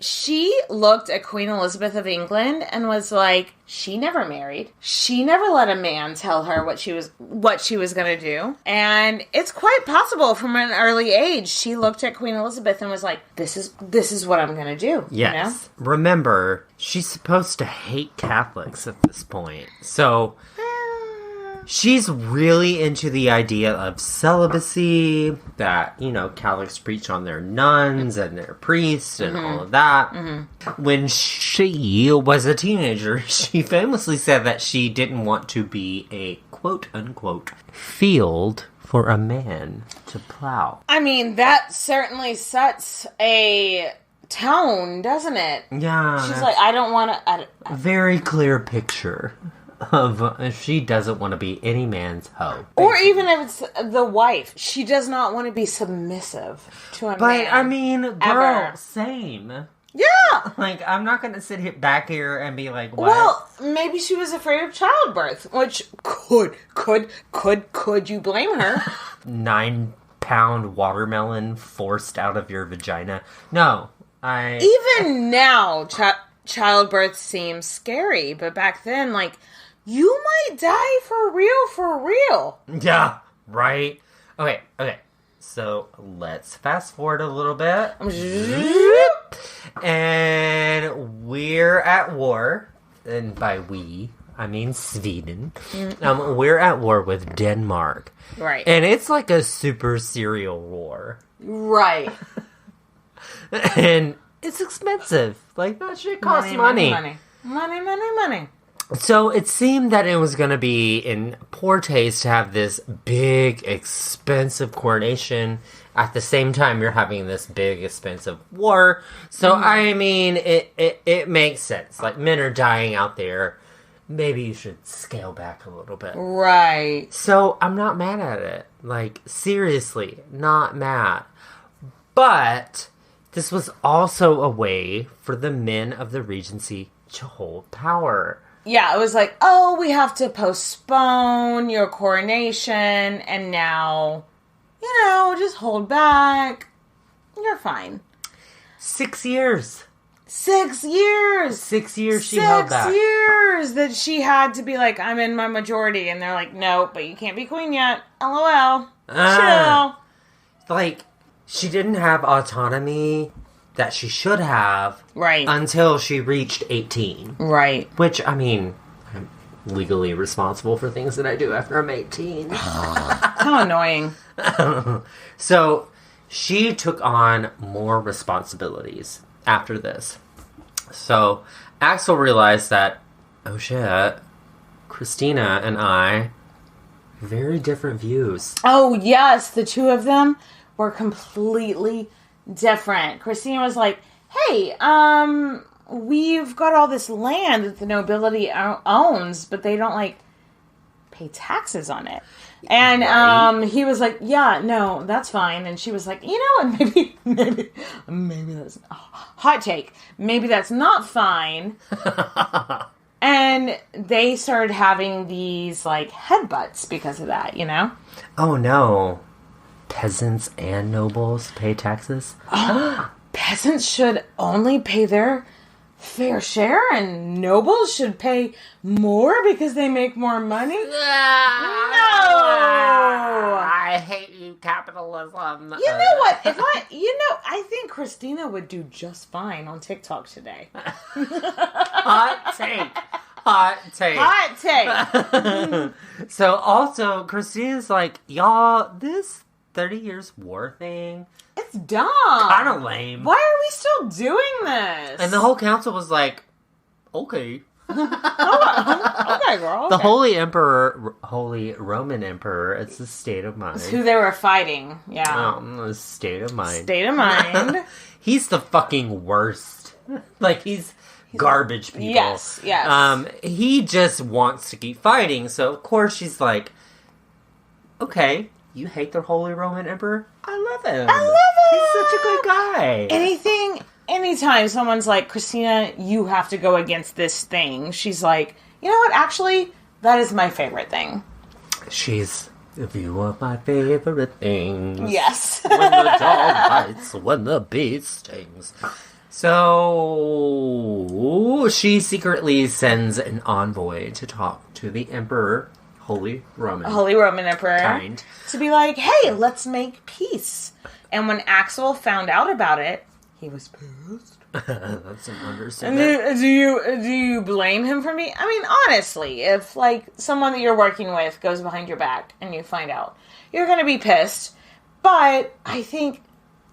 She looked at Queen Elizabeth of England and was like, she never married. She never let a man tell her what she was going to do. And it's quite possible from an early age, she looked at Queen Elizabeth and was like, this is what I'm going to do. Yes. You know? Remember, she's supposed to hate Catholics at this point. So... she's really into the idea of celibacy, that, Catholics preach on their nuns and their priests and all of that. Mm-hmm. When she was a teenager, she famously said that she didn't want to be a quote-unquote field for a man to plow. I mean, that certainly sets a tone, doesn't it? Yeah. She's like, I don't want to... Very clear picture of if she doesn't want to be any man's hoe. Or even if it's the wife. She does not want to be submissive to a man. But, I mean, girl, ever. Same. Yeah! Like, I'm not going to sit back here and be like, what? Well, maybe she was afraid of childbirth, which could you blame her? 9-pound watermelon forced out of your vagina. No. Even now, childbirth seems scary, but back then, like, you might die for real. Yeah, right? Okay. So, let's fast forward a little bit. And we're at war. And by we, I mean Sweden. We're at war with Denmark. Right. And it's like a super serial war. Right. And it's expensive. Like, that shit costs money. Money. So it seemed that it was going to be in poor taste to have this big, expensive coronation at the same time you're having this big, expensive war. So, I mean, it makes sense. Like, men are dying out there. Maybe you should scale back a little bit. Right. So, I'm not mad at it. Like, seriously, not mad. But this was also a way for the men of the Regency to hold power. Yeah, it was like, oh, we have to postpone your coronation, and now, just hold back. You're fine. 6 years. 6 years! 6 years she held back. 6 years that she had to be like, I'm in my majority, and they're like, no, but you can't be queen yet. LOL. Chill. Like, she didn't have autonomy that she should have. Right. Until she reached 18. Right. Which, I mean, I'm legally responsible for things that I do after I'm 18. How annoying. So, she took on more responsibilities after this. So, Axel realized that, oh shit, Christina and I, very different views. Oh, yes, the two of them were completely different. Christina was like, hey, we've got all this land that the nobility owns, but they don't, like, pay taxes on it. And, right. He was like, yeah, no, that's fine. And she was like, and maybe that's, hot take, maybe that's not fine. And they started having these, like, headbutts because of that, Oh, no. Peasants and nobles pay taxes? Peasants should only pay their fair share, and nobles should pay more because they make more money? No! I hate you, capitalism. You know what? I think Christina would do just fine on TikTok today. Hot take. So, also, Christina's like, y'all, this 30 years war thing, it's dumb. Kind of lame. Why are we still doing this? And the whole council was like, okay. Okay, girl. Okay. The Holy Roman Emperor, it's a state of mind. It's who they were fighting. Yeah. A state of mind. State of mind. He's the fucking worst. Like, he's garbage people. Yes. He just wants to keep fighting, so of course she's like, okay, you hate the Holy Roman Emperor? I love him. He's such a good guy. Anytime someone's like, Christina, you have to go against this thing, she's like, you know what, actually, that is my favorite thing. She's, if you want my favorite things. Yes. When the dog bites, when the bee stings. So, she secretly sends an envoy to talk to the Emperor, Holy Roman Emperor. Kind. To be like, hey, let's make peace. And when Axel found out about it, he was pissed. That's an understatement. And do you blame him for me? I mean, honestly, if, like, someone that you're working with goes behind your back and you find out, you're going to be pissed. But I think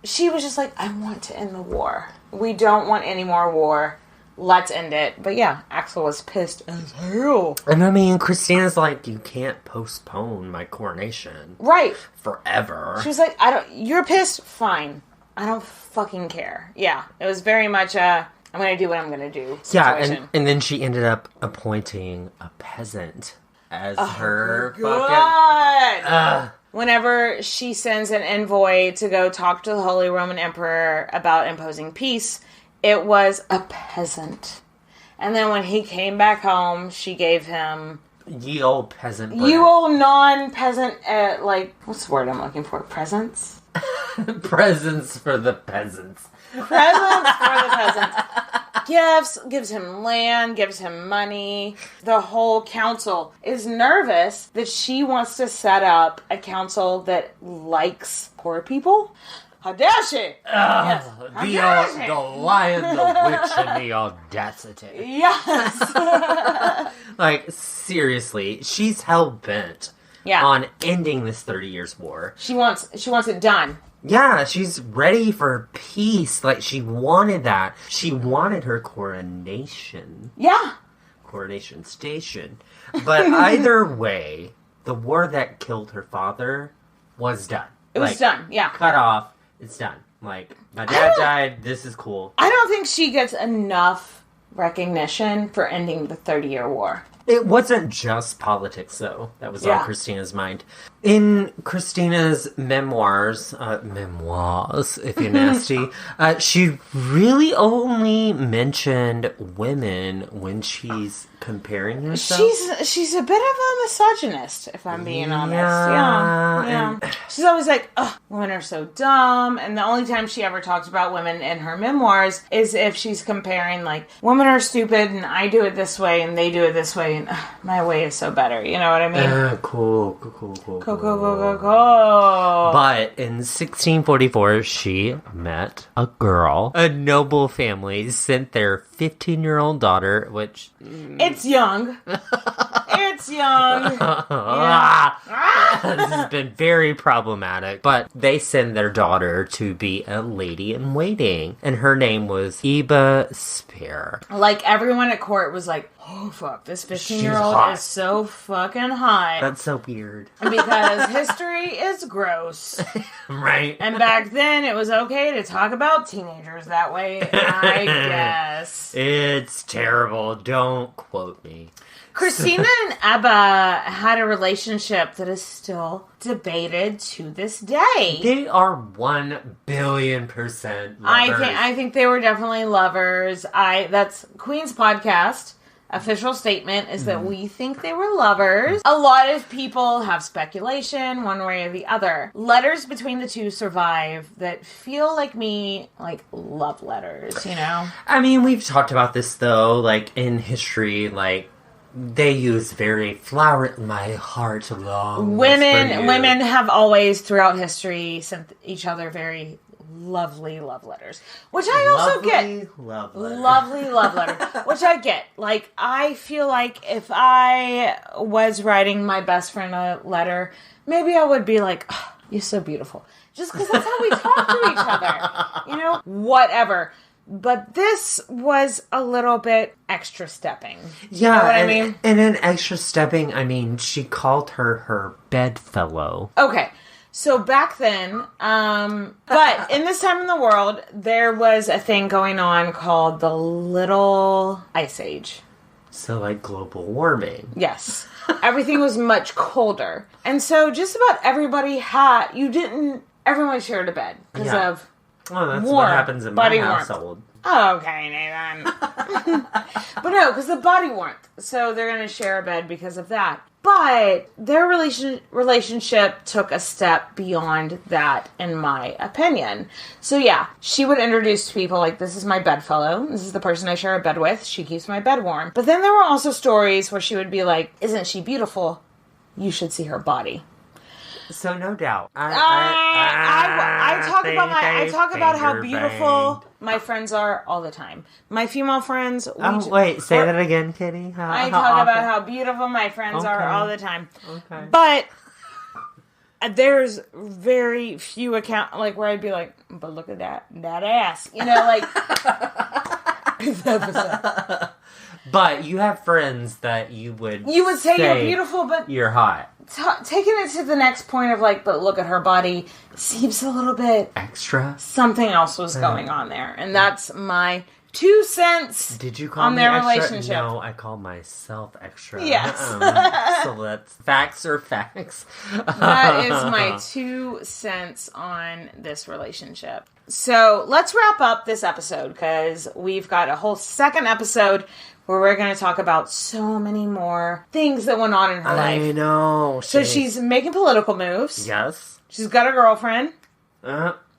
she was just like, I want to end the war. We don't want any more war. Let's end it. But yeah, Axel was pissed as hell. And I mean, Christina's like, you can't postpone my coronation. Right. Forever. She was like, you're pissed? Fine. I don't fucking care. Yeah. It was very much I'm going to do what I'm going to do situation. Yeah, and then she ended up appointing a peasant as her fucking... Whenever she sends an envoy to go talk to the Holy Roman Emperor about imposing peace, it was a peasant. And then when he came back home, she gave him... Ye old peasant. Ye old non-peasant, what's the word I'm looking for? Presents? Presents for the peasants. Presents for the peasants. Gifts, gives him land, gives him money. The whole council is nervous that she wants to set up a council that likes poor people. How dare she? Yes. The lion, the witch, and the audacity. Yes. Like, seriously, she's hell-bent on ending this 30 Years' War. She wants it done. Yeah, she's ready for peace. Like, she wanted that. She wanted her coronation. Yeah. Coronation station. But either way, the war that killed her father was done. It was done, yeah. Cut off. It's done. Like, my dad died. This is cool. I don't think she gets enough recognition for ending the 30-Year War. It wasn't just politics, though, that was on Christina's mind. In Christina's memoirs, if you're nasty, she really only mentioned women when she's comparing herself. She's a bit of a misogynist, if I'm being honest. Yeah. She's always like, "Oh, women are so dumb," and the only time she ever talks about women in her memoirs is if she's comparing, like, women are stupid and I do it this way and they do it this way and my way is so better. You know what I mean? Cool. Go. But in 1644, she met a girl. A noble family sent their 15-year-old daughter, which... It's young. It's young. This has been very problematic. But they send their daughter to be a lady-in-waiting. And her name was Abba Spear. Like, everyone at court was like, oh, fuck, this 15-year-old is so fucking hot. That's so weird. Because history is gross. Right. And back then, it was okay to talk about teenagers that way, I guess. It's terrible. Don't quote me. Christina and Abba had a relationship that is still debated to this day. They are 1,000,000,000% lovers. I think they were definitely lovers. That's Queen's podcast. Official statement is that we think they were lovers. A lot of people have speculation one way or the other. Letters between the two survive that feel like love letters, you know? I mean, we've talked about this though, like in history, like they use very flower my heart long. Women have always throughout history sent each other very lovely love letters, which I also get. Lovely love letter, which I get. Like, I feel like if I was writing my best friend a letter, maybe I would be like, oh, you're so beautiful. Just because that's how we talk to each other. You know? Whatever. But this was a little bit extra stepping. Yeah, you know what I mean? And in extra stepping, I mean, she called her bedfellow. Okay. So back then, but in this time in the world, there was a thing going on called the Little Ice Age. So like global warming. Yes. Everything was much colder. And so just about everybody everyone shared a bed because of that's warm, what happens in my household. Okay, Nathan. But no, because of body warmth. So they're going to share a bed because of that. But their relationship took a step beyond that, in my opinion. So yeah, she would introduce people like, this is my bedfellow. This is the person I share a bed with. She keeps my bed warm. But then there were also stories where she would be like, isn't she beautiful? You should see her body. So no doubt. I talk about how beautiful my friends are all the time. My female friends. Say that again, Kitty. I talk about how beautiful my friends are all the time. Okay. But there's very few accounts where I'd be like, but look at that ass, you know, like. But you have friends that you would say you're beautiful, but you're hot. Taking it to the next point of but look at her body seems a little bit extra. Something else was going on there, and that's my 2 cents. Did you call on me their extra? Relationship? No, I call myself extra. Yes. So that's facts are facts. That is my 2 cents on this relationship. So let's wrap up this episode because we've got a whole second episode where we're going to talk about so many more things that went on in her life. I know. So she's making political moves. Yes. She's got a girlfriend.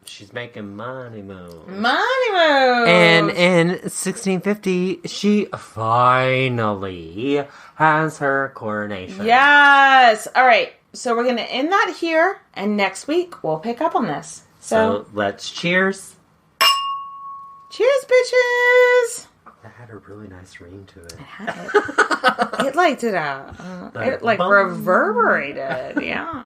She's making money moves. Money moves! And in 1650, she finally has her coronation. Yes! All right, so we're going to end that here, and next week we'll pick up on this. So let's cheers. Cheers, bitches! That had a really nice ring to it. It had it. It like did it like reverberated, yeah.